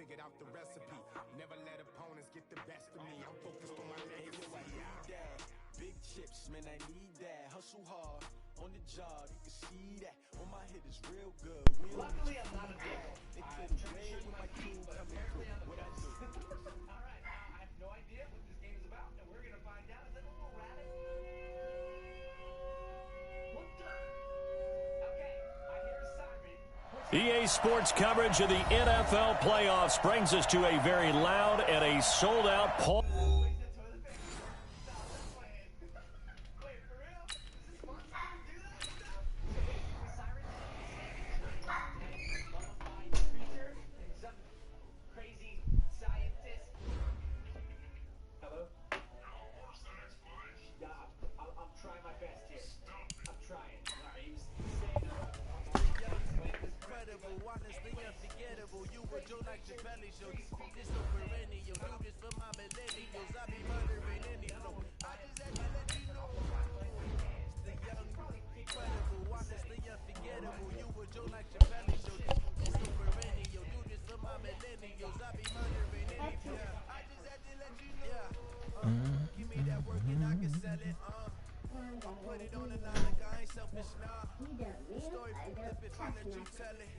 figured out the recipe. Never let opponents get the best of me. I'm focused on my legacy. Big chips, man, I need that. Hustle hard on the job, you can see that. On my hit is real good. Luckily, I'm not a devil. I'm pretty sure my team apparently on the fence. All right, I have no idea what this game is about, and we're gonna find out. Is it a little rabbit? What the? Okay, I hear a siren. EA Sports coverage of the NFL playoffs brings us to a very loud and a sold-out poll. Put it on the line like I ain't selfish now. Story flip if I let you tell it.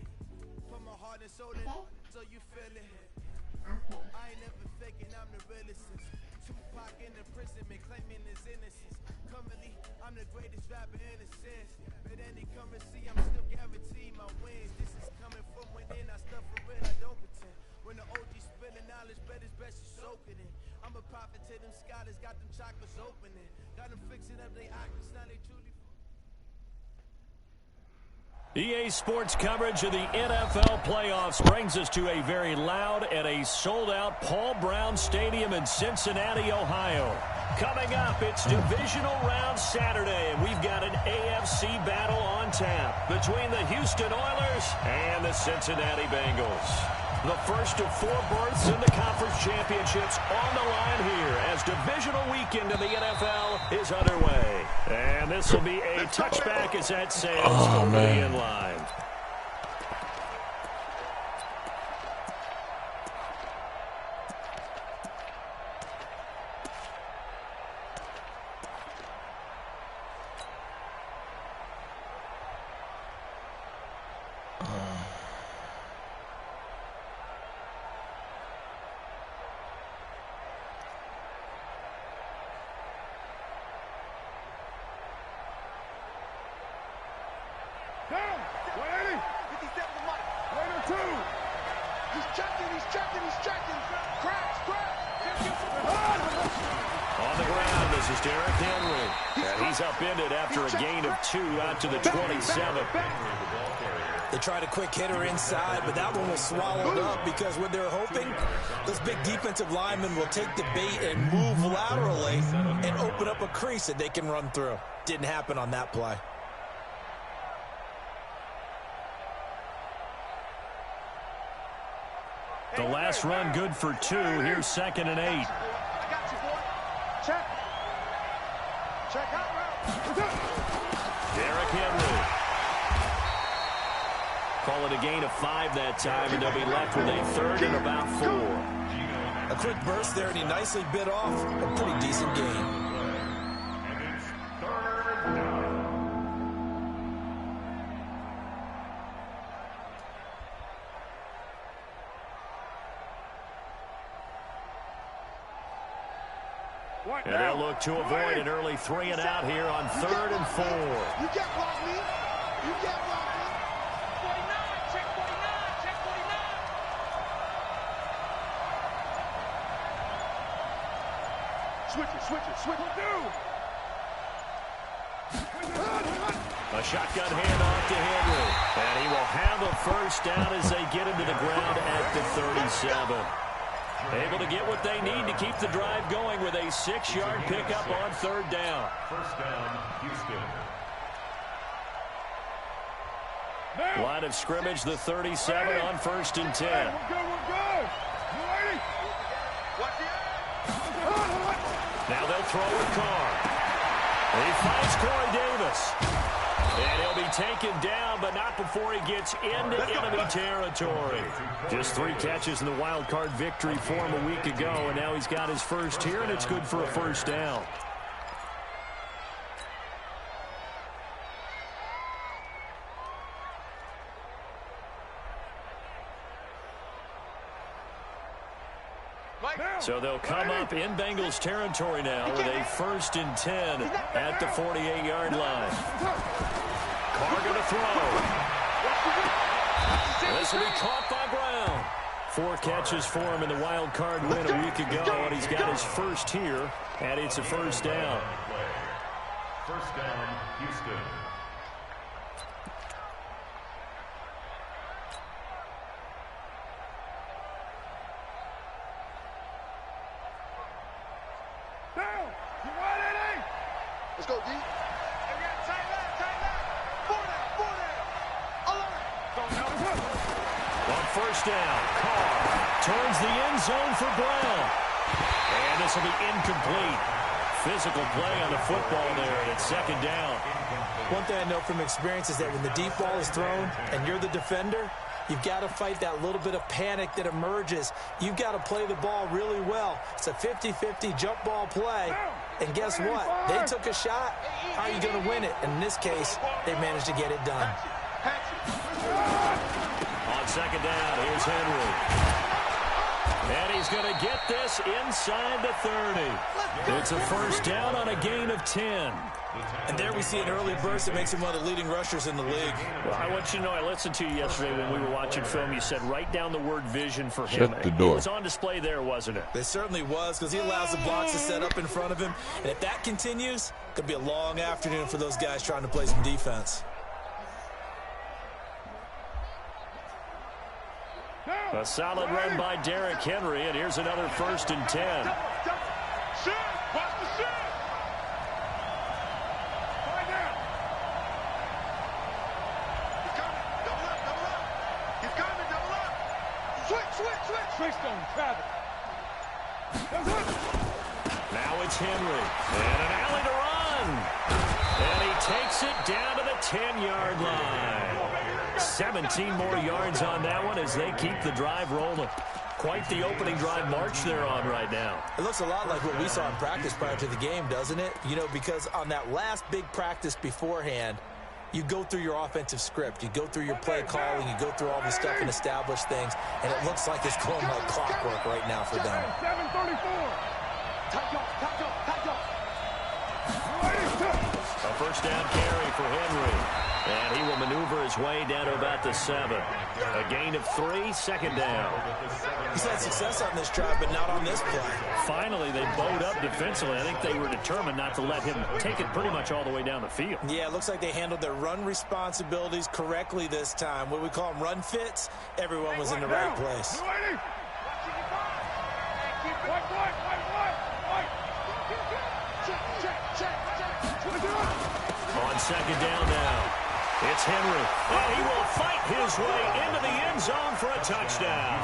Put my heart and soul in so you feel it. I ain't never faking, I'm the realest. Tupac in the prison, been claiming his innocence. Currently, I'm the greatest rapper in a sense. But any currency, I'm still guaranteed my wins. This is coming from within, I stuff for real, I don't pretend. When the OG spilling knowledge, bet it's best you soak it in. I'm a prophet to them scholars, got them chakras opening. Got them fixing up their octaves, now they truly... EA Sports coverage of the NFL playoffs brings us to a very loud and a sold-out Paul Brown Stadium in Cincinnati, Ohio. Coming up, it's Divisional Round Saturday, and we've got an AFC battle on tap between the Houston Oilers and the Cincinnati Bengals. The first of 4 berths in the conference championships on the line here as divisional weekend in the NFL is underway. And this will be a touchback as that sails over the end line. Upended after a gain of 2 out to the 27. They tried a quick hitter inside, but that one was swallowed up because what they're hoping, those big defensive linemen will take the bait and move laterally and open up a crease that they can run through. Didn't happen on that play. The last run good for 2. Here's 2nd and 8. I got you, boy. Check. Check out. Derrick Henry. Call it a gain of 5 that time, and they'll be left with a 3rd and about 4. A quick burst there, and he nicely bit off a pretty decent gain. And they'll look to avoid an early 3 and out here on 3rd and 4. You can't block me. You can't block me. 49, check 49, check 49. Switch it, dude. A shotgun handoff to Henry. And he will have a first down as they get him to the ground at the 37. Able to get what they need to keep the drive going with a 6-yard pickup on 3rd down. First down, Houston. Line of scrimmage, the 37 on 1st and 10. We're good. You ready? Now they'll throw with Carr. He finds Corey Davis. And he'll be taken down, but not before he gets into enemy territory. Just 3 catches in the wild card victory for him a week ago, and now he's got his first here, and it's good for a first down. So they'll come up in Bengals territory now with a 1st and 10 at the 48-yard line. Carr going to throw. This will be caught by Brown. 4 catches for him in the wild card win a week ago, and he's got his first here, and it's a first down. First down, Houston. Let's go, D. Tight left. 4 down. On first down, Carr turns the end zone for Brown. And this will be incomplete. Physical play on the football there, and it's 2nd down. One thing I know from experience is that when the deep ball is thrown and you're the defender, you've got to fight that little bit of panic that emerges. You've got to play the ball really well. It's a 50-50 jump ball play. And guess what? They took a shot. How are you going to win it? And in this case, they managed to get it done. On 2nd down, here's Henry. And he's going to get this inside the 30. It's a first down on a gain of 10. And there we see an early burst that makes him one of the leading rushers in the league. Well, I want you to know, I listened to you yesterday when we were watching film. You said write down the word vision for him. Shut the door. It was on display there, wasn't it? It certainly was, because he allows the blocks to set up in front of him. And if that continues, it could be a long afternoon for those guys trying to play some defense. A solid run by Derrick Henry, and here's another 1st and 10. Now it's Henry, and an alley to run. And he takes it down to the 10-yard line. 17 more yards on that one as they keep the drive rolling. Quite the opening drive march they're on right now. It looks a lot like what we saw in practice prior to the game, doesn't it? You know, because on that last big practice beforehand, you go through your offensive script. You go through your play calling. You go through all the stuff and establish things. And it looks like it's going like clockwork right now for them. 7:34. A first down carry for Henry. And he will maneuver his way down to about the 7. A gain of 3, 2nd down. He's had success on this drive, but not on this play. Finally, they bowed up defensively. I think they were determined not to let him take it pretty much all the way down the field. Yeah, it looks like they handled their run responsibilities correctly this time. What we call them run fits, everyone was in the right place. On 2nd down now, it's Henry, and he will fight his way into the end zone for a touchdown.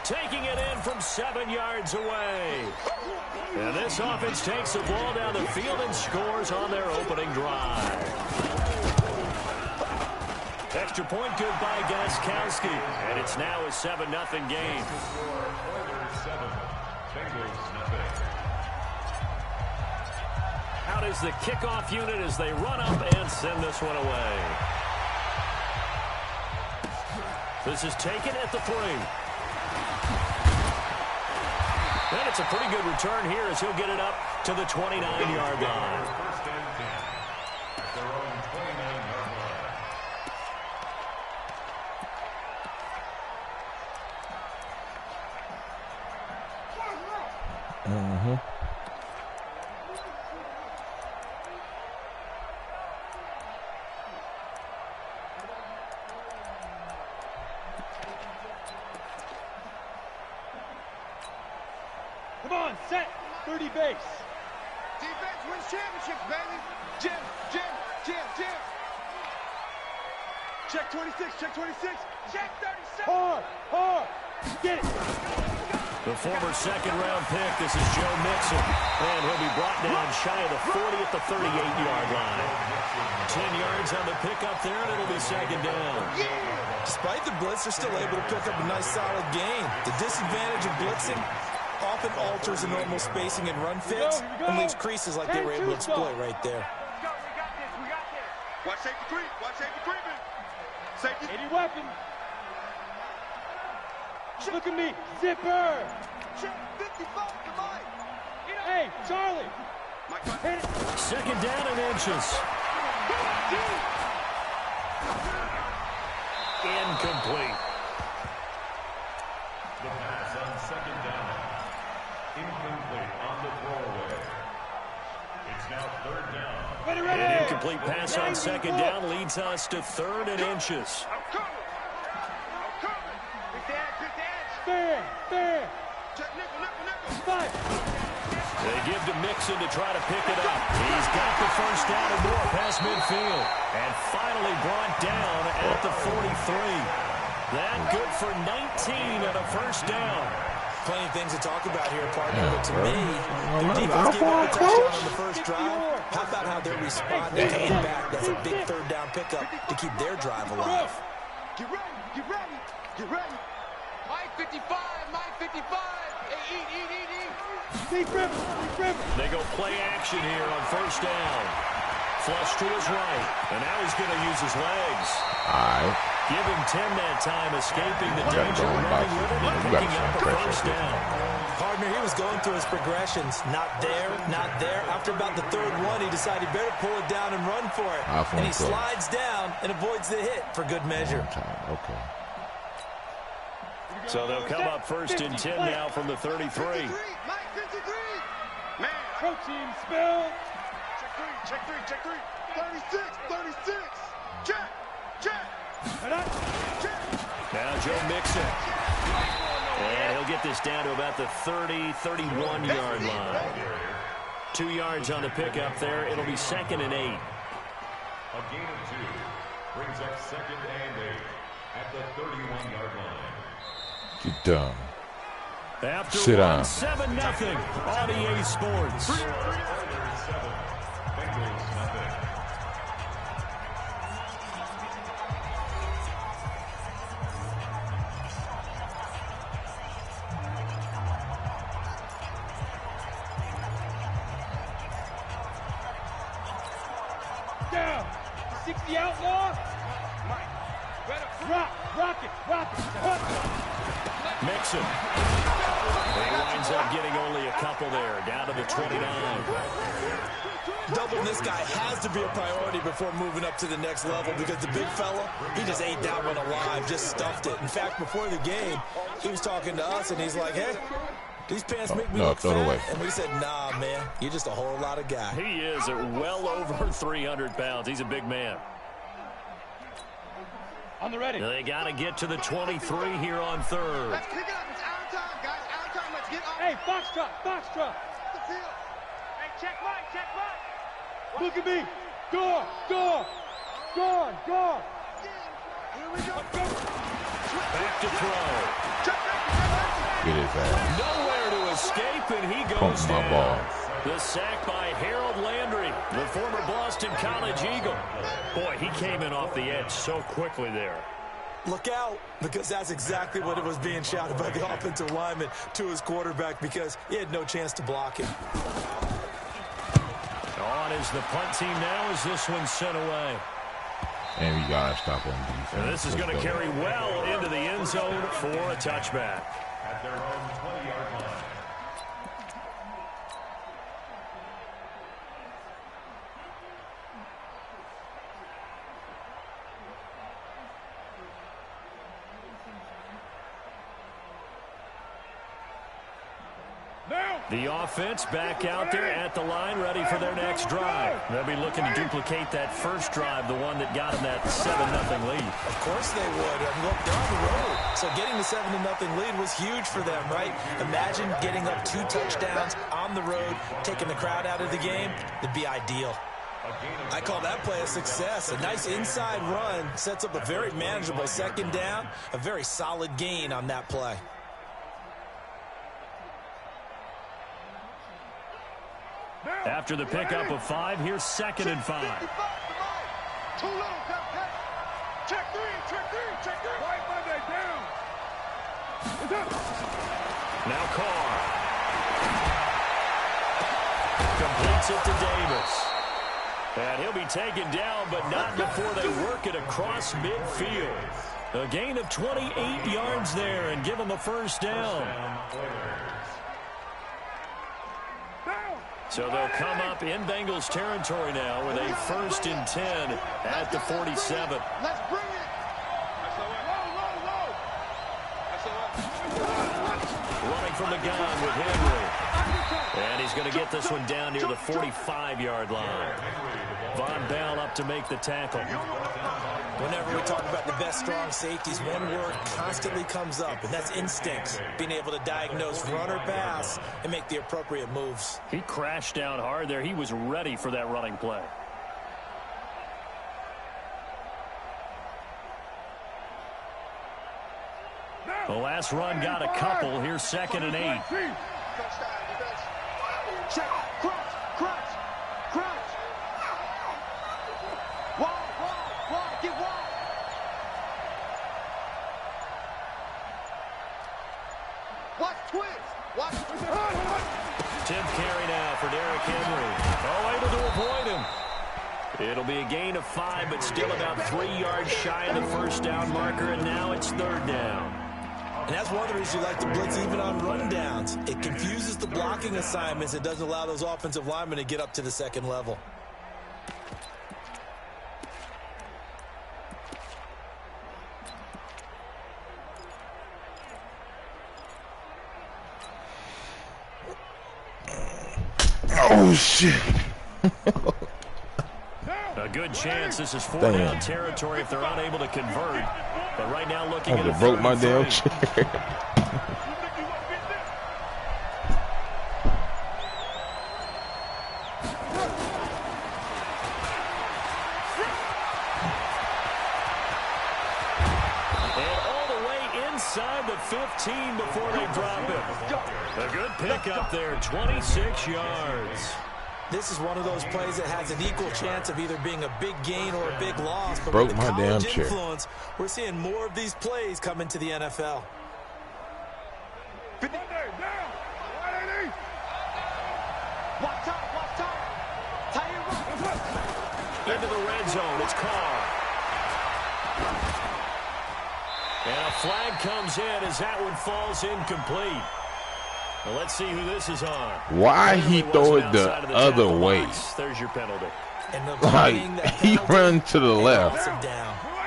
Taking it in from 7 yards away. And this offense takes the ball down the field and scores on their opening drive. Extra point good by Gostkowski, and it's now a 7-0 game. Oilers 7, Bengals nothing. Out is the kickoff unit as they run up and send this one away. This is taken at the 3. And it's a pretty good return here as he'll get it up to the 29-yard line. First and 10 at their own 29-yard line. Come on, set. 30 base. Defense wins championships, baby. Jim. Check 26, check 26. Check 37. Hard. Get it. The former second-round pick, this is Joe Mixon. And he'll be brought down shy of the 40 at the 38-yard line. 10 yards on the pickup there, and it'll be second down. Despite the blitz, they're still able to pick up a nice, solid gain. The disadvantage of blitzing often alters the normal spacing and run fits and leaves creases like they were able to exploit right there. We got this. Watch safety creep. Watch safety creeping. Safety. 80 weapon. Look at me. Zipper. Check 55 to Mike. Hey, Charlie. Hit it. Second down and inches. Incomplete. The pass on second down. Incomplete on the throwaway. It's now third down. Ready. An incomplete pass on second down leads us to third and inches. I'm coming. Big dad. Fair. Check nickel. Five. They give to Mixon to try to pick it up. He's got the first down and more past midfield. And finally brought down at the 43. That good for 19 and a first down. Plenty of things to talk about here, partner, but to me, their defense gave up a touchdown on the first drive. How about how they're responding to come back? That's a big third down pickup to keep their drive alive. Get ready. Mike 55. Hey, eat. Deep river. They go play action here on first down. Flush to his right, and now he's going to use his legs. All right. Give him 10 that time, escaping the danger, running with it, and picking up the first down. Partner, he was going through his progressions. Not there. After about the third one, he decided he better pull it down and run for it. And he slides down and avoids the hit for good measure. Okay. So they'll come up first and 10 now from the 33. Mike 53. Man. Protein spill. Check three. 36. Check. Now Joe Mixon. And he'll get this down to about the 31-yard line. 2 yards on the pickup there. It'll be second and 8. A gain of 2 brings up second and 8 at the 31-yard line. Get done. After Sit down. 7-0 on EA Sports. 7, Bengals nothing. Down. 60 outlaw. Rock it. Mixon. He winds up getting only a couple there, down to the 29. Doubling this guy has to be a priority before moving up to the next level because the big fella, he just ate that one alive, just stuffed it. In fact, before the game, he was talking to us, and he's like, hey, these pants make me look throw it fat. away. And we said, nah, man, you're just a whole lot of guy. He is at well over 300 pounds. He's a big man. On the ready. They got to get to the 23 here on third. Let's pick it up. It's out of time, guys. Out of time. Let's get on. Hey, Foxtrot. The field. Hey, check Mike. Look at me. Go. Here we go. Back to throw. Get his ass. Nowhere to escape, and he Pump goes my down. ball. The sack by Harold Landry, the former Boston College Eagle. Boy, he came in off the edge so quickly there. Look out, because that's exactly what it was being shouted by the offensive lineman to his quarterback because he had no chance to block him. On is the punt team now as this one's sent away. And we got to stop on defense. And this is going to carry well into the end zone for a touchback. At their own 20-yard line. The offense back out there at the line, ready for their next drive. They'll be looking to duplicate that first drive, the one that got them that 7-0 lead. Of course they would. I mean, look, they're on the road. So getting the 7-0 lead was huge for them, right? Imagine getting up 2 touchdowns on the road, taking the crowd out of the game. It'd be ideal. I call that play a success. A nice inside run sets up a very manageable second down, a very solid gain on that play. After the pickup of 5, here's 2nd and 5. Too little, check three. Right Monday, down. Now Carr. Completes it to Davis. And he'll be taken down, but not before they work it across midfield. A gain of 28 yards there and give them a first down. So they'll come up in Bengals territory now with a 1st and 10 at the 47. Let's bring it. Running from the gun with Henry. And he's going to get this one down near the 45-yard line. Von Bell up to make the tackle. Whenever we talk about the best strong safeties, one word constantly comes up, and that's instincts. Being able to diagnose run or pass and make the appropriate moves. He crashed down hard there. He was ready for that running play. The last run got a couple. Here's 2nd and 8. Check, crunch. Wide, get wide. Watch twins. 10th carry now for Derrick Henry. Oh, able to avoid him. It'll be a gain of 5, but still about 3 yards shy of the first down marker, and now it's 3rd down. And that's one of the reasons you like to blitz even on rundowns. It confuses the blocking assignments. It doesn't allow those offensive linemen to get up to the 2nd level. Oh, shit. A good chance this is 4th down territory if they're unable to convert. But right now looking at it. Broke my damn chair. And all the way inside the 15 before they drop it. A good pickup there, 26 yards. This is one of those plays that has an equal chance of either being a big gain or a big loss. But Broke with the my damn college chair. influence, we're seeing more of these plays come into the NFL. Into the red zone, it's Carr. And a flag comes in as that one falls incomplete. Well, let's see who this is on. Why he throw it the other way? There's your penalty. Like, he runs to the left,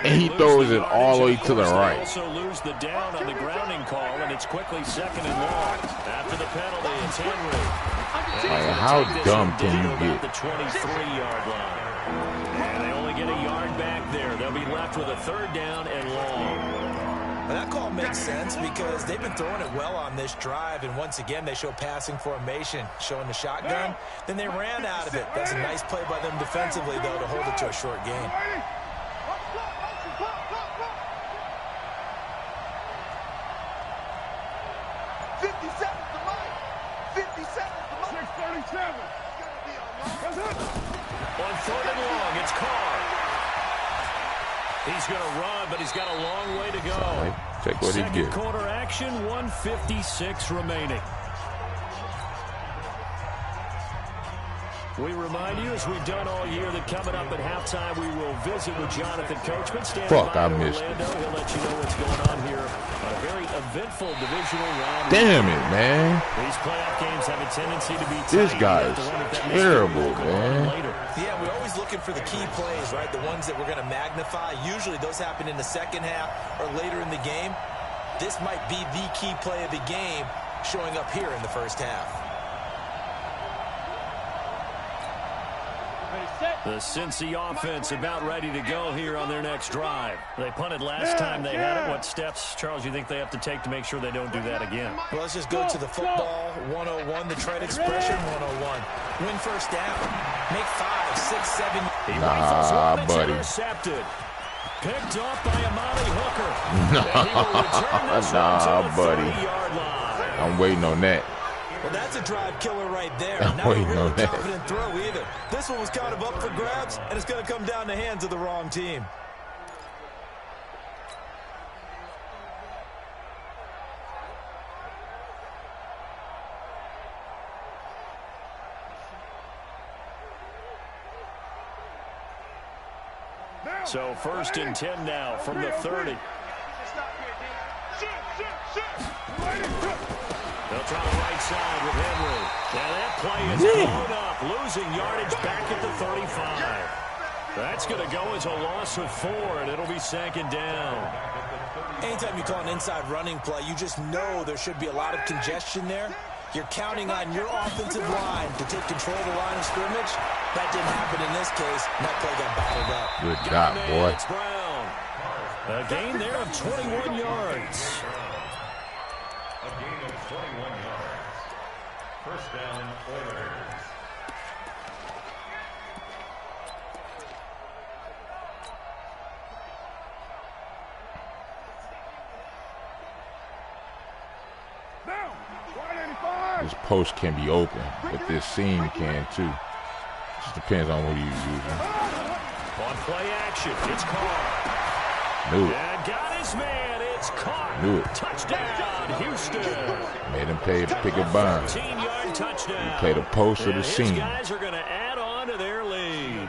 and he throws it all the way to the right. Also lose the down on the grounding call, and it's quickly 2nd and long. After the penalty, it's Henry. Like, how dumb can you get? The 23-yard line. And they only get a yard back there. They'll be left with a 3rd down and long. Well, that call makes sense because they've been throwing it well on this drive, and once again, they show passing formation, showing the shotgun. Then they ran out of it. That's a nice play by them defensively, though, to hold it to a short gain. On 3rd and long, it's Carr. He's going to run, but he's got a long way to go. Sorry. Check what he Second did. quarter action, 1:56 remaining. We remind you, as we've done all year, that coming up at halftime, we will visit with Jonathan Coachman. Fuck, I missed it. He'll let you know what's going on here on a very eventful divisional round. Damn it, man. These playoff games have a tendency to be tight. This guy is terrible, man. Yeah, we're always looking for the key plays, right? The ones that we're going to magnify. Usually those happen in the second half or later in the game. This might be the key play of the game showing up here in the first half. The Cincy offense about ready to go here on their next drive. They punted last time they had it. What steps, Charles, you think they have to take to make sure they don't do that again? Well, let's just go to the football 101, the trade expression 101. Win first down. Make 5, 6, 7. He rifles one, it's buddy. intercepted. Picked off by Amani Hooker. And he will return this one to the buddy. 30-yard line. I'm waiting on that. Well, that's a drive killer right there. Not a really confident throw either. This one was kind of up for grabs, and it's going to come down the hands of the wrong team. So 1st and 10 now from the 30. They'll try the right side with Henry. And that play is blown up, losing yardage back at the 35. That's going to go as a loss of 4, and it'll be 2nd down. Anytime you call an inside running play, you just know there should be a lot of congestion there. You're counting on your offensive line to take control of the line of scrimmage. That didn't happen in this case. That play got battled up. Good job, boy. It's Brown. A gain there of 21 yards. A gain of 21 yards. 1st down, Oilers. This post can be open, but this seam can too. Just depends on what he's using. On play action, it's Carr. Knew it. And got his man, it's Carr. Knew it. Touchdown, Houston. Made him pay to pick a bind. 13-yard touchdown. He played a post of the seam. These guys are going to add on to their lead.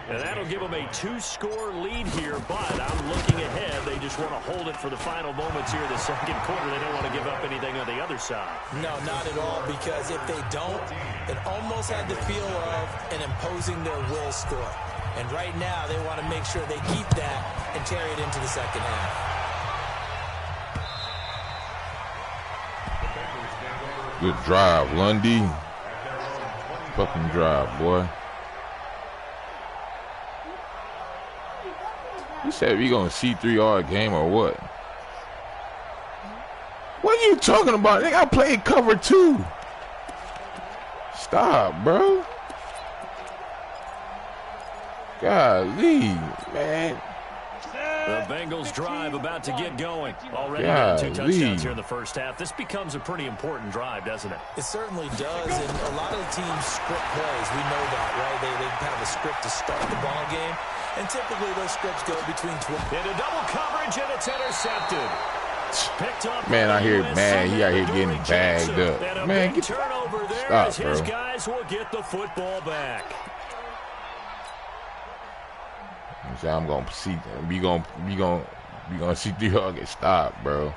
And that'll give them a 2-score lead here, but I'm looking ahead. They just want to hold it for the final moments here in the 2nd quarter. They don't want to give up anything on the other side. No, not at all, because if they don't, it almost had the feel of an imposing their will score. And right now, they want to make sure they keep that and carry it into the 2nd half. Good drive, Lundy. Fucking drive, boy. You said we gonna see 3-yard game or what? What are you talking about? They got played cover 2. Stop, bro. Golly, man. The Bengals drive about to get going. Already got 2 touchdowns here in the 1st half. This becomes a pretty important drive, doesn't it? It certainly does, and a lot of the teams script plays. We know that, right? They have a script to start the ball game, and typically those scripts go between 12. Into double coverage, and it's intercepted. Picked up. Man, I hear, man, he out here getting bagged up. Man, get turnover there. Stop, as his bro. guys will get the football back. So I'm gonna see. We gonna see 3-yard get stopped, bro.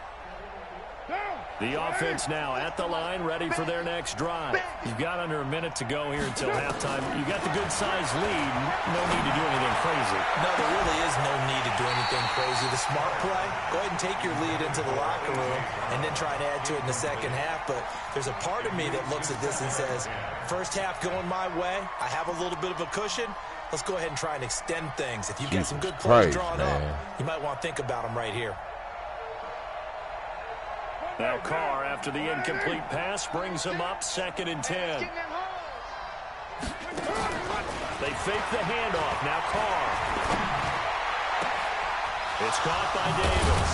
The offense now at the line, ready for their next drive. You've got under a minute to go here until halftime. You got the good-sized lead. No need to do anything crazy. No, there really is no need to do anything crazy. The smart play, go ahead and take your lead into the locker room and then try and add to it in the 2nd half. But there's a part of me that looks at this and says, 1st half going my way. I have a little bit of a cushion. Let's go ahead and try and extend things. If you've got some good plays drawn up, you might want to think about them right here. Now Carr, after the incomplete pass, brings him up 2nd and 10. They fake the handoff. Now Carr. It's caught by Davis.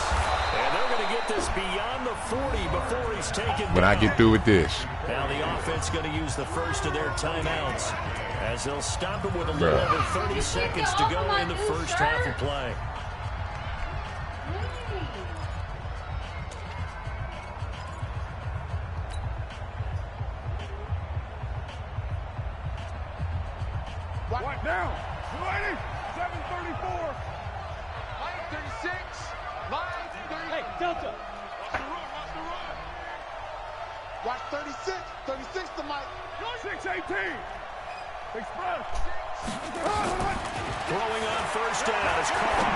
And they're going to get this beyond the 40 before he's taken When I get through with this. Now the offense going to use the first of their timeouts as they'll stop it with a little over 30 seconds to go in the 1st half of play. Right now, 280, 734. Line 36, line 30. Hey, Delta. Watch 36, 36 to Mike. 618. Express. Throwing on 1st down is Carr.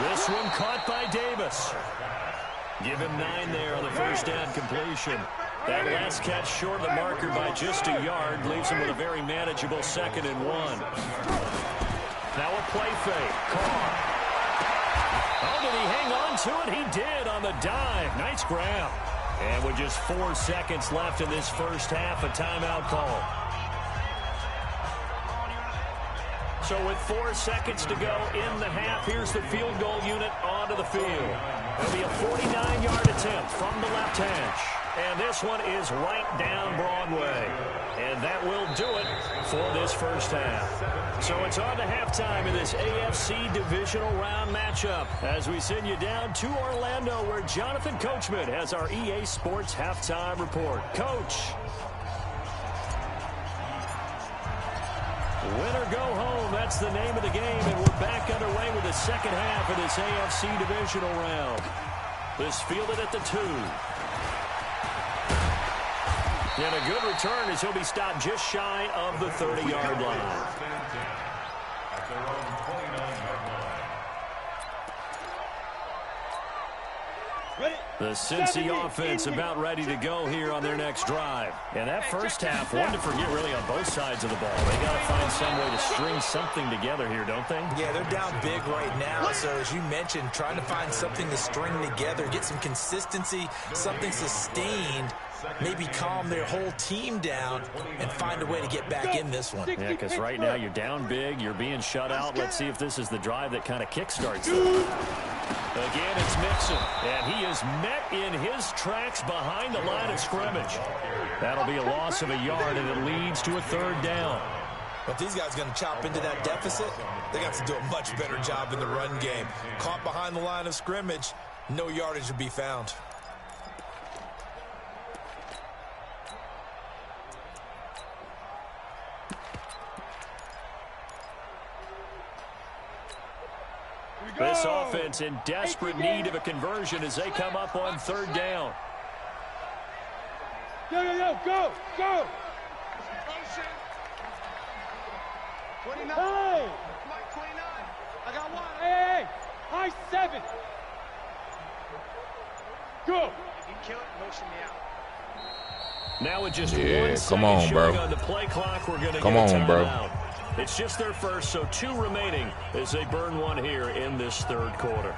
This one caught by Davis. Give him 9 there on the 1st down completion. That last catch short of the marker by just a yard leaves him with a very manageable 2nd and 1. Now a play fake. Carr. Oh, did he hang on to it? He did on the dive. Nice grab. And with just 4 seconds left in this 1st half, a timeout call. So with 4 seconds to go in the half, here's the field goal unit onto the field. It'll be a 49-yard attempt from the left hash. And this one is right down Broadway. And that will do it for this first half. So it's on to halftime in this AFC divisional round matchup as we send you down to Orlando where Jonathan Coachman has our EA Sports halftime report. Coach. Win or go home, that's the name of the game, and we're back underway with the second half of this AFC divisional round. This fielded at the 2. And a good return as he'll be stopped just shy of the 30-yard line. At their own 29-yard line. The Cincy offense about ready to go here on their next drive. And that first half, one to forget really on both sides of the ball. They got to find some way to string something together here, don't they? Yeah, they're down big right now. So as you mentioned, trying to find something to string together, get some consistency, something sustained, maybe calm their whole team down and find a way to get back in this one. Yeah, because right now you're down big, you're being shut out. Let's see if this is the drive that kind of kickstarts it. Again, it's Mixon, and he is met in his tracks behind the line of scrimmage. That'll be a loss of a yard, and it leads to a 3rd down. But these guys going to chop into that deficit, they got to do a much better job in the run game. Caught behind the line of scrimmage, no yardage to be found. This offense in desperate need of a conversion as they come up on 3rd down. Go! 29. Hey! Mike 29. I got one. Hey! High 7. Go! If you kill it, motion me out. Now with just Yeah, 1 second come on, bro. showing on the play clock, we're going to Come get a on, bro. timeout. It's just their first, so 2 remaining as they burn one here in this 3rd quarter.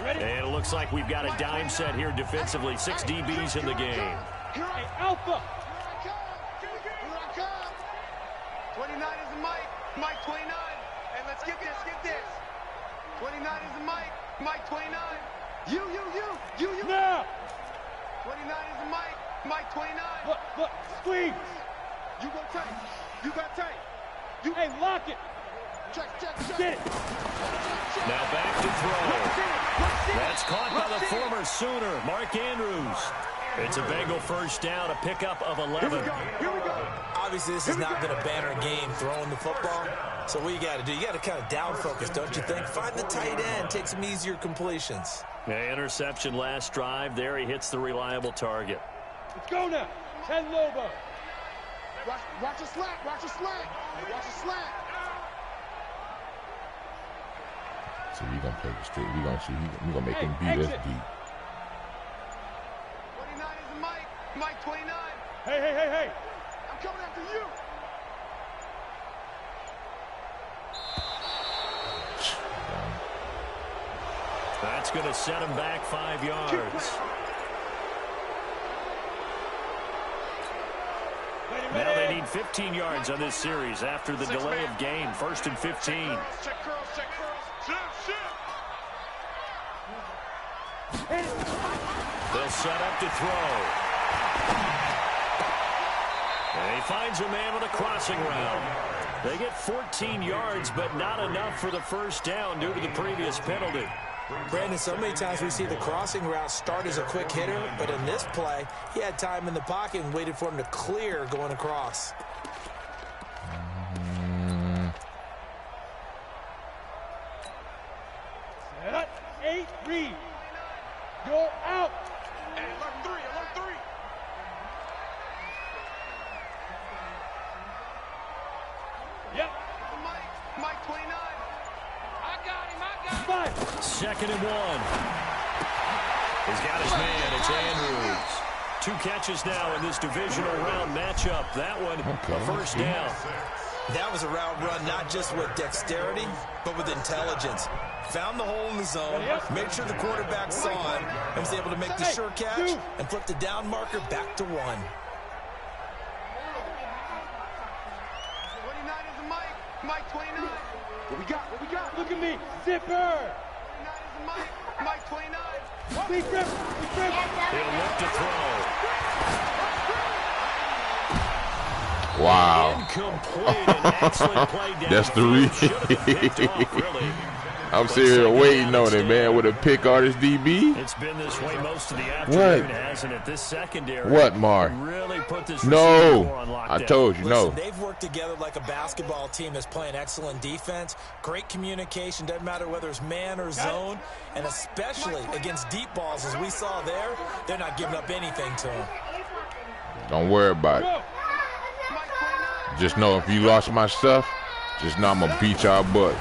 And it looks like we've got a dime set here defensively. 6 DBs in the game. Hey, Alpha! Here I come. 29 is the Mike. Mike 29. And let's get this. 29 is the Mike. Mike 29. You. Now! 29 is the Mike. Mike 29. Look, squeeze! You go tight. You got tight. Hey, lock it! Check. Get it! Now back to throw. That's caught by the former Sooner, Mark Andrews. It's a Bengal first down, a pickup of 11. Here we go. Obviously, this has not been a banner game throwing the football. So what you got to do, you got to kind of down focus, don't you think? Find the tight end, take some easier completions. Yeah, interception last drive. There he hits the reliable target. Let's go now! 10 Lobo! Watch a slant. Watch a slant. So we gonna play the straight. We gonna make him beat us deep. 29 is the Mike. Mike 29. Hey! I'm coming after you. That's going to set him back 5 yards. Now they need 15 yards on this series after the delay of game. 1st and 15. Check curls. They'll set up to throw. And he finds a man on the crossing route. They get 14 yards, but not enough for the first down due to the previous penalty. Brandon, so many times we see the crossing route start as a quick hitter, but in this play, he had time in the pocket and waited for him to clear going across. Set 8 read. You're out. Hey, alert three. Yep. Mike 29. I got him. 5. 2nd and 1. He's got his man. It's Andrews. 2 catches now in this divisional round matchup. That one, a first down. That was a route run not just with dexterity, but with intelligence. Found the hole in the zone, made sure the quarterback saw it, and was able to make the sure catch and flip the down marker back to 1. 29 is the Mike. Mike 29. What we got? What we got? Look at me. Zipper. 29 is Mike 29. Big rip. Big rip. He'll look to throw. Wow. Incomplete. An excellent play down. That's the read. I'm sitting here waiting on it, man, with a pick artist DB. It's been this way most of the afternoon, hasn't it? This secondary. What, Mark? Really put this no. on lockdown. I told you, no. Listen, they've worked together like a basketball team that's playing excellent defense, great communication, doesn't matter whether it's man or zone, and especially against deep balls, as we saw there, they're not giving up anything to them. Don't worry about it. Just know if you lost my stuff, just know I'm going to beat y'all butt.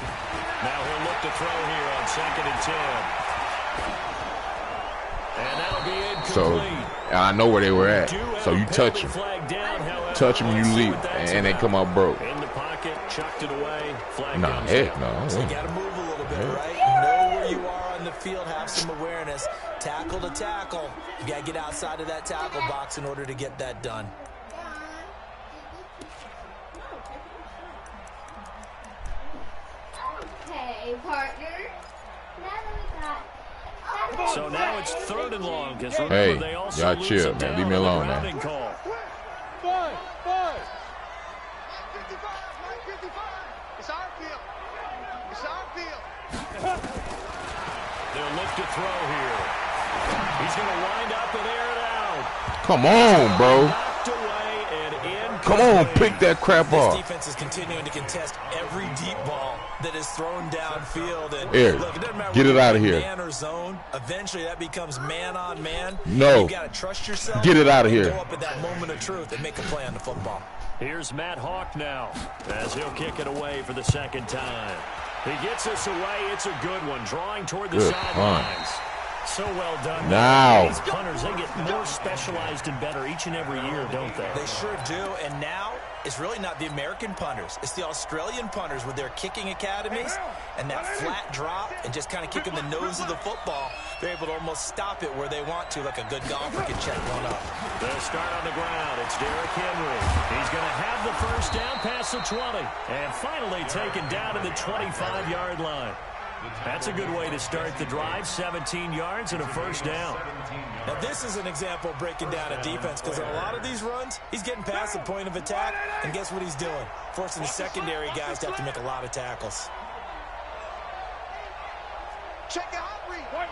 Now he'll look to throw here on 2nd and 10. And that'll be incomplete. So, and I know where they were at. So you touch them. Touch them, you leave. And they come out broke. In the pocket, chucked it away. Flag nah, heck no. So you got to move a little bit, right? Know where you are on the field, have some awareness. Tackle to tackle. You got to get outside of that tackle box in order to get that done. Okay, partner. So now it's 3rd and long. Hey, y'all chill, man. Leave me alone, man. Five. It's our field. It's our field. They'll look to throw here. He's going to wind up and air it out. Come on, bro. Knocked away and in. Come on, pick that crap off. This defense is continuing to contest every deep ball that is thrown downfield. And here, look, it doesn't matter get it out of here. Man or zone. Eventually, that becomes man on man. No. You got to trust yourself. Get it out of here. Go up at that moment of truth and make a play on the football. Here's Matt Hawk now as he'll kick it away for the 2nd time. He gets us away. It's a good one. Drawing toward the sidelines. So well done. Now. These punters, they get more specialized and better each and every year, don't they? They sure do. And now it's really not the American punters. It's the Australian punters with their kicking academies and that flat drop and just kind of kicking the nose of the football. They're able to almost stop it where they want to, like a good golfer can check one up. They'll start on the ground. It's Derrick Henry. He's going to have the first down past the 20. And finally taken down to the 25-yard line. That's a good way to start the drive. 17 yards and a first down. Now, this is an example of breaking down a defense because in a lot of these runs, he's getting past the point of attack, and guess what he's doing? Forcing the secondary guys to have to make a lot of tackles. Check it out, Reed. White.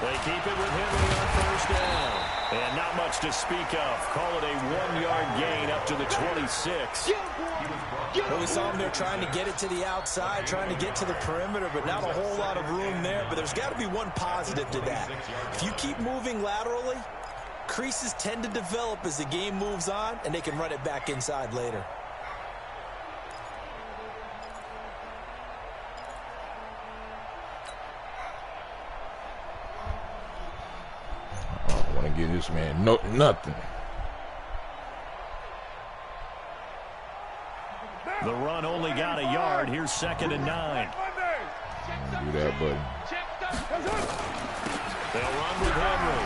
They keep it with Henry on first down. And not much to speak of. Call it a 1-yard gain up to the 26. Well, we saw him there trying to get it to the outside, trying to get to the perimeter, but not a whole lot of room there. But there's got to be one positive to that. If you keep moving laterally, creases tend to develop as the game moves on, and they can run it back inside later. I want to give this man nothing. The run only got a yard. Here's 2nd and 9. Do that, buddy. They'll run with Henry.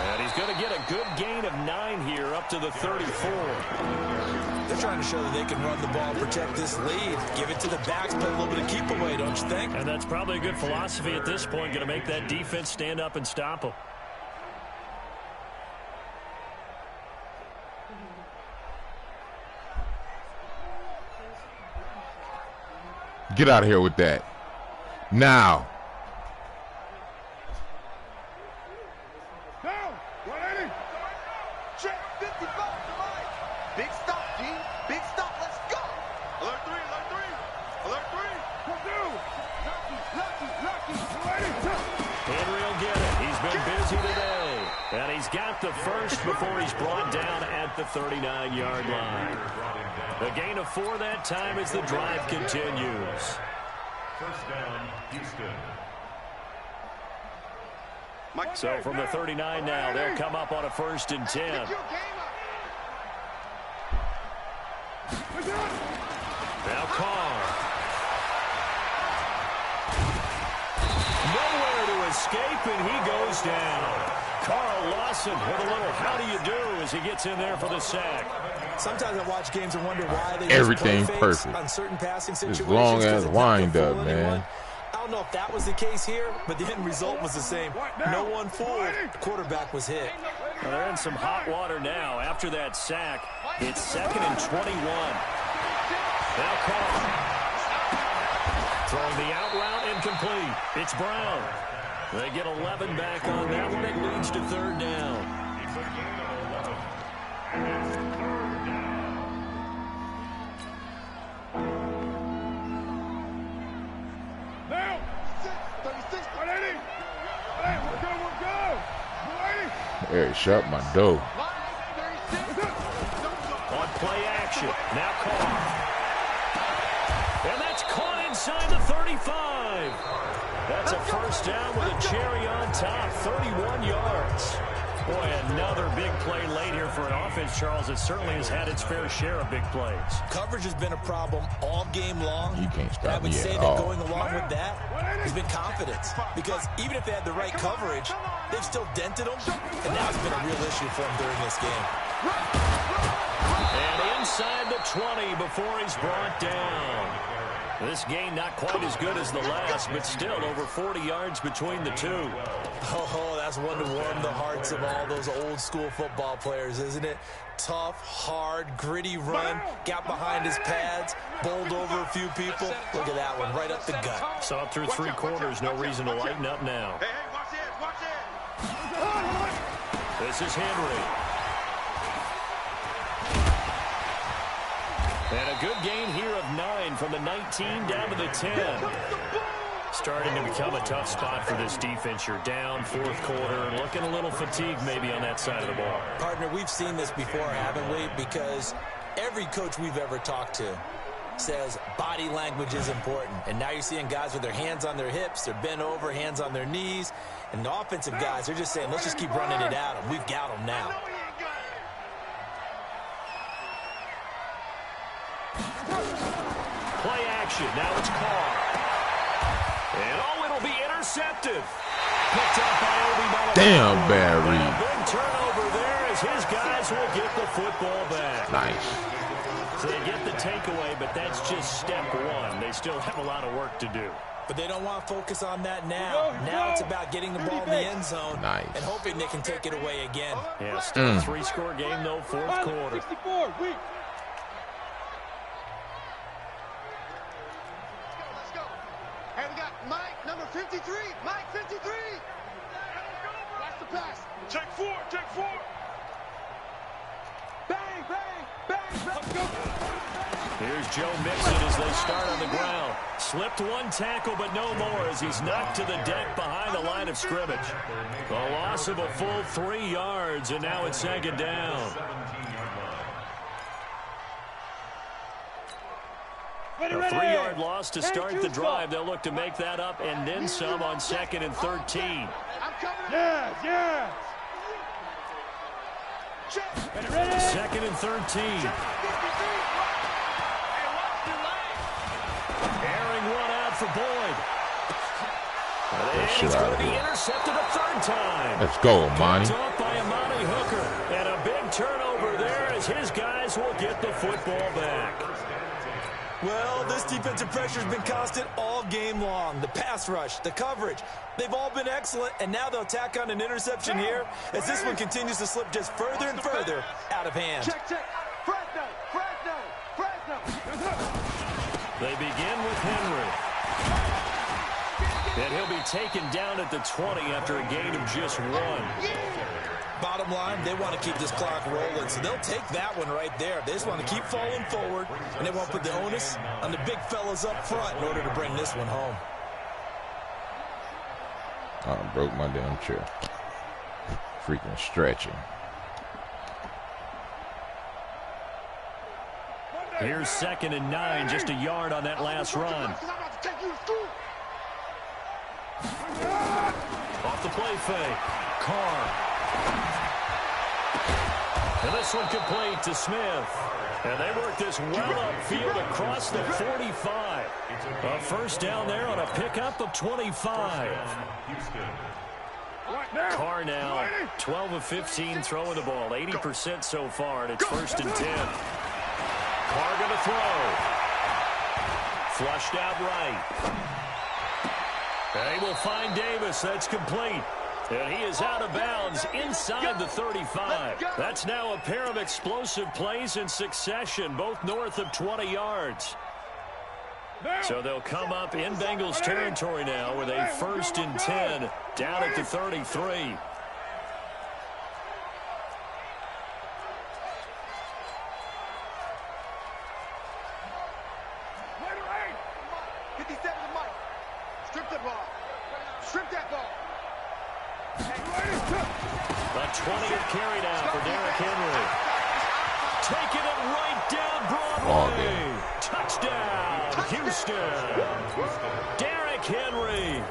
And he's going to get a good gain of 9 here up to the 34. They're trying to show that they can run the ball, protect this lead, give it to the backs, play a little bit of keep away, don't you think? And that's probably a good philosophy at this point, going to make that defense stand up and stop them. Get out of here with that. Now. Down. 180. Check 55 to Mike. Big stop, G. Big stop. Let's go. Alert 3. Alert 3. Alert 3. Lucky. Henry will get it. He's been busy today. And he's got the first before he's brought down at the 39-yard line. The gain of 4 that time as the drive continues. First down, Houston. So from the 39 now, they'll come up on a 1st and 10. Now Carr. Nowhere to escape, and he goes down. Carl Lawson with a little how do you do as he gets in there for the sack. Sometimes I watch games and wonder why they everything use play fakes perfect. On certain passing situations. As long as wind up, man. I don't know if that was the case here, but the end result was the same. No one fooled. The quarterback was hit. Well, they're in some hot water now. After that sack, it's 2nd and 21. Now Carl. Throwing the out route incomplete. It's Brown. They get 11 back on that one. It leads to 3rd down. Now, 36, 180. Hey, we're go. 180. Hey, shut my dough. On play action. Now Carr. And that's caught inside the 35. That's a first down with a cherry on top. 31 yards. Boy, another big play late here for an offense, Charles, that certainly has had its fair share of big plays. Coverage has been a problem all game long. You can't stop I would me say at that all. going along with that has been confidence. Because even if they had the right coverage, they've still dented them. And now it's been a real issue for them during this game. And inside the 20 before he's brought down. This game not quite as good as the last, but still over 40 yards between the two. Oh, that's one to warm the hearts of all those old school football players, isn't it? Tough, hard, gritty run, got behind his pads, bowled over a few people. Look at that one, right up the gut. So up through 3 quarters, no reason to lighten up now. Hey, watch it. This is Henry. And a good gain here of 9 from the 19 down to the 10. Starting to become a tough spot for this defense. You're down 4th quarter, looking a little fatigued maybe on that side of the ball. Partner, we've seen this before, haven't we? Because every coach we've ever talked to says body language is important. And now you're seeing guys with their hands on their hips, they're bent over, hands on their knees. And the offensive guys, they're just saying, let's just keep running it at them. We've got them now. Play action. Now it's Carr. And it'll be intercepted. Picked up by Obi. Damn, bad A read. big turnover there as his guys will get the football back. Nice. So they get the takeaway, but that's just step 1. They still have a lot of work to do. But they don't want to focus on that now. Now it's about getting the ball in the end zone and hoping they can take it away again. Yeah, still a 3-score game, though, 4th quarter. 64, weak. Let's go. Hey, we got Mike, number 53. Mike, 53. Watch the pass. Check 4. Bang, bang, bang, bang. Let's go. Here's Joe Mixon as they start on the ground. Slipped one tackle, but no more as he's knocked to the deck behind the line of scrimmage. The loss of a full 3 yards, and now it's 2nd down. A 3-yard loss to start the drive. They'll look to make that up and then some on 2nd and 13. Yes. 2nd and 13. Airing one out for Boyd. And it's going to be intercepted a 3rd time. Let's go, Monty. Picked off by Amani Hooker. And a big turnover there as his guys will get the football back. Well, this defensive pressure has been constant all game long. The pass rush, the coverage, they've all been excellent, and now they'll tack on an interception here as this one continues to slip just further and further out of hand. Check. Fresno. They begin with Henry. And he'll be taken down at the 20 after a gain of just 1. Bottom line, they want to keep this clock rolling, so they'll take that one right there. They just want to keep falling forward, and they want to put the onus on the big fellas up front in order to bring this one home. I broke my damn chair. Freaking stretching. Here's 2nd and 9, just a yard on that last run. Off the play fake. Carr. And this one complete to Smith. And they work this well upfield across the 45. A first down there on a pickup of 25. Carr now 12 of 15 throwing the ball, 80% so far, and it's 1st and 10. Carr going to throw. Flushed out right. They will find Davis. That's complete. And he is out of bounds inside the 35. That's now a pair of explosive plays in succession, both north of 20 yards. So they'll come up in Bengals territory now with a 1st and 10 down at the 33. Strip the ball. Strip that ball. A 20th carry now for Derrick Henry. Taking it right down Broadway. Touchdown, Houston. Derrick Henry,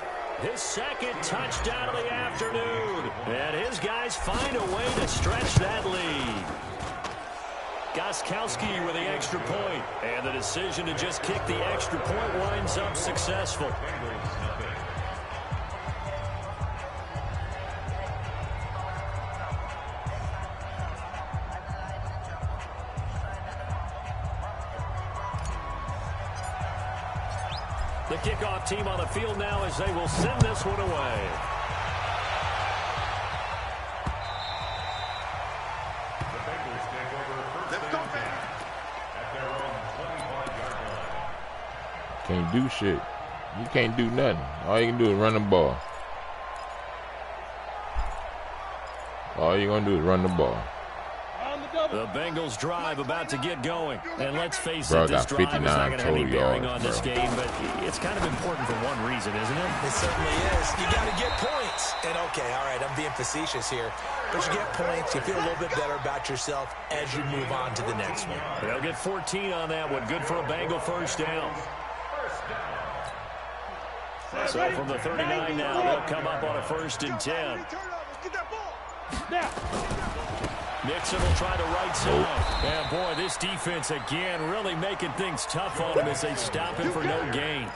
his 2nd touchdown of the afternoon. And his guys find a way to stretch that lead. Gostkowski with the extra point. And the decision to just kick the extra point winds up successful. The kickoff team on the field now as they will send this one away. The Bengals take over 1st and 10 at their own 25-yard line. Can't do shit. You can't do nothing. All you can do is run the ball. All you're going to do is run the ball. The Bengals drive about to get going. And let's face Bro, it, this drive is not going to have any bearing on this game, but it's kind of important for one reason, isn't it? It certainly is. You got to get points. And okay, all right, I'm being facetious here. But you get points, you feel a little bit better about yourself as you move on to the next one. They'll get 14 on that one. Good for a Bengal 1st down. So from the 39 now, they'll come up on a 1st and 10. Nixon will try to right side. And boy, this defense again really making things tough on him as they stop him for no gain.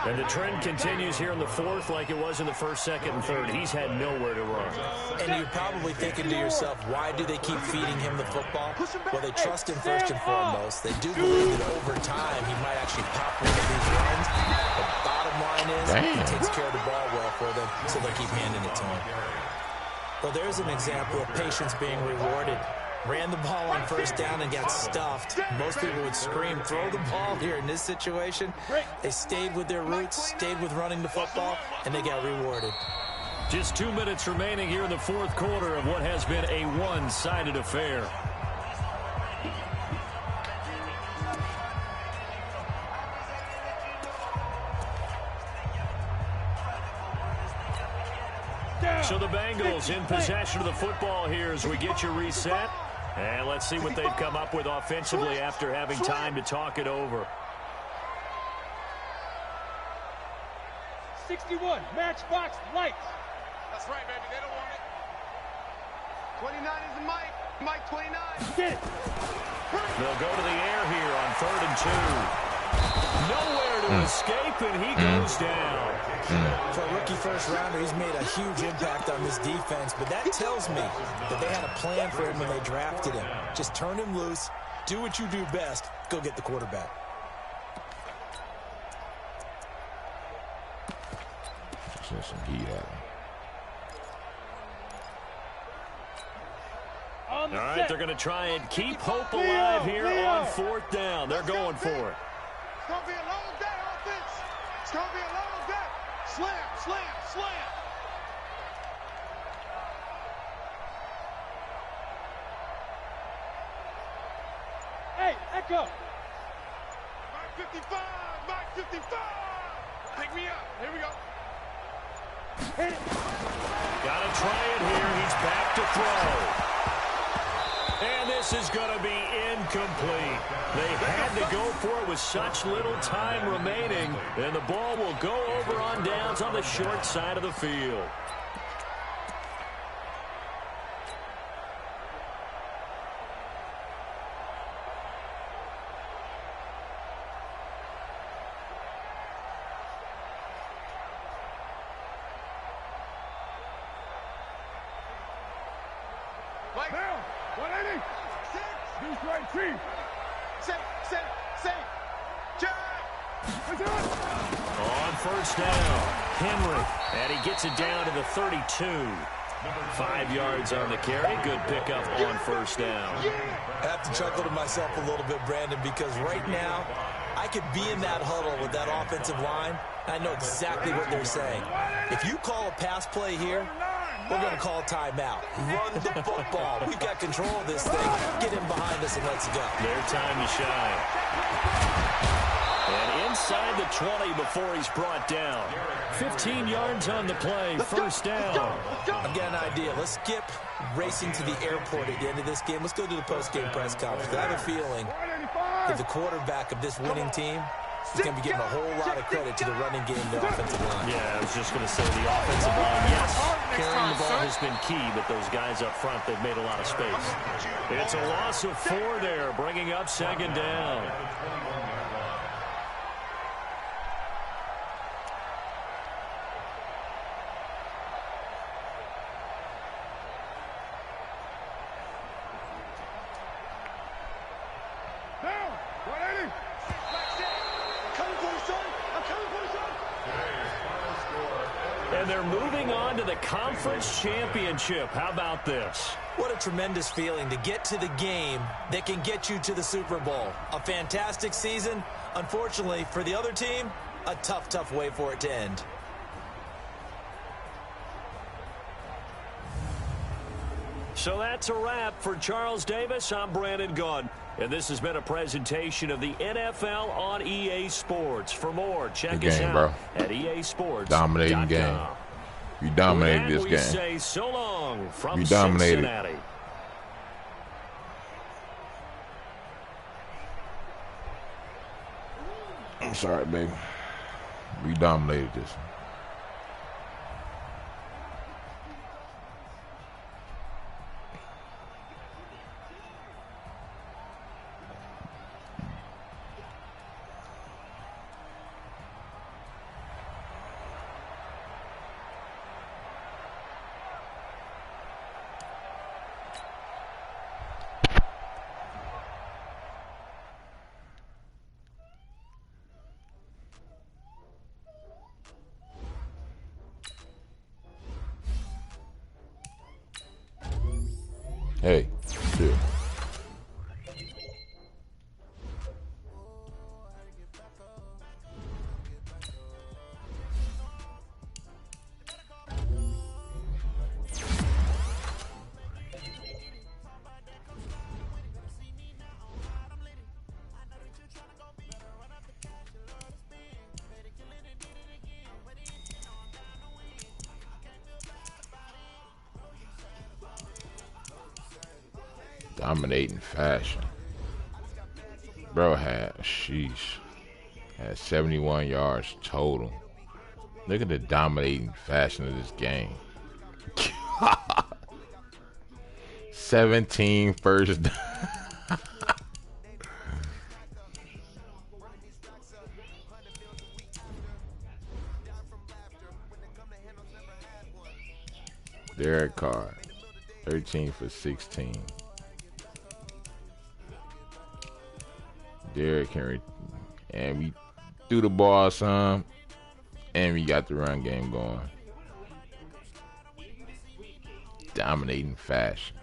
And the trend continues here in the 4th like it was in the 1st, 2nd, and 3rd. He's had nowhere to run. And you're probably thinking to yourself, why do they keep feeding him the football? Well, they trust him first and foremost. They do believe that over time he might actually pop one of these runs. The bottom line is he takes care of the ball well for them, so they'll keep handing it to him. Well, there's an example of patience being rewarded. Ran the ball on 1st down and got stuffed. Most people would scream, throw the ball here. In this situation, they stayed with their roots, stayed with running the football, and they got rewarded. Just 2 minutes remaining here in the 4th quarter of what has been a one-sided affair. So the Bengals in possession of the football here as we get you reset. And let's see what they've come up with offensively after having time to talk it over. 61, matchbox lights. That's right, baby. They don't want it. 29 is the mic. Mike 29. Get it. They'll go to the air here on 3rd and 2. Nowhere to escape, and he goes down. For a rookie first-rounder, he's made a huge impact on this defense, but that tells me that they had a plan for him when they drafted him. Just turn him loose, do what you do best, go get the quarterback. Send some heat at him. All right, they're going to try and keep hope alive here on 4th down. They're going for it. It's going to be a long day, offense. It's going to be a long day. Slam, slam, slam. Hey, Echo. Mike 55, Mike 55. Pick me up. Here we go. Hit it. Got to try it here. He's back to throw. And this is going to be incomplete. They had to go for it with such little time remaining. And the ball will go over on downs on the short side of the field. 180. This way, Chief. Safe. Jack. On first down, Henry, and he gets it down to the 32. 5 yards on the carry. Good pickup on first down. I have to chuckle to myself a little bit, Brandon, because right now I could be in that huddle with that offensive line. I know exactly what they're saying. If you call a pass play here, we're going to call a timeout. Run the football. We've got control of this thing. Get him behind us and let's go. Their time to shine. And inside the 20 before he's brought down. 15 yards on the play. First down. I've got an idea. Let's skip racing to the airport at the end of this game. Let's go to the post-game press conference. I have a feeling that the quarterback of this winning team is going to be getting a whole lot of credit to the running game and the offensive line. Yeah, I was just going to say the offensive line, yes, carrying the ball has been key, but those guys up front, they've made a lot of space. It's a loss of 4 there, bringing up second down. And they're moving on to the conference championship. How about this? What a tremendous feeling to get to the game that can get you to the Super Bowl. A fantastic season. Unfortunately, for the other team, a tough way for it to end. So that's a wrap for Charles Davis. I'm Brandon Gunn. And this has been a presentation of the NFL on EA Sports. For more, check us out at EASports.com. Dominating game. You dominated this game. We say so long from you dominated. Cincinnati. I'm sorry, baby. We dominated this. Hey, dude. Dominating fashion. Bro had 71 yards total. Look at the dominating fashion of this game. 17 first down. Derek Carr, 13 for 16. Derrick Henry, and we threw the ball some, and we got the run game going. Dominating fashion.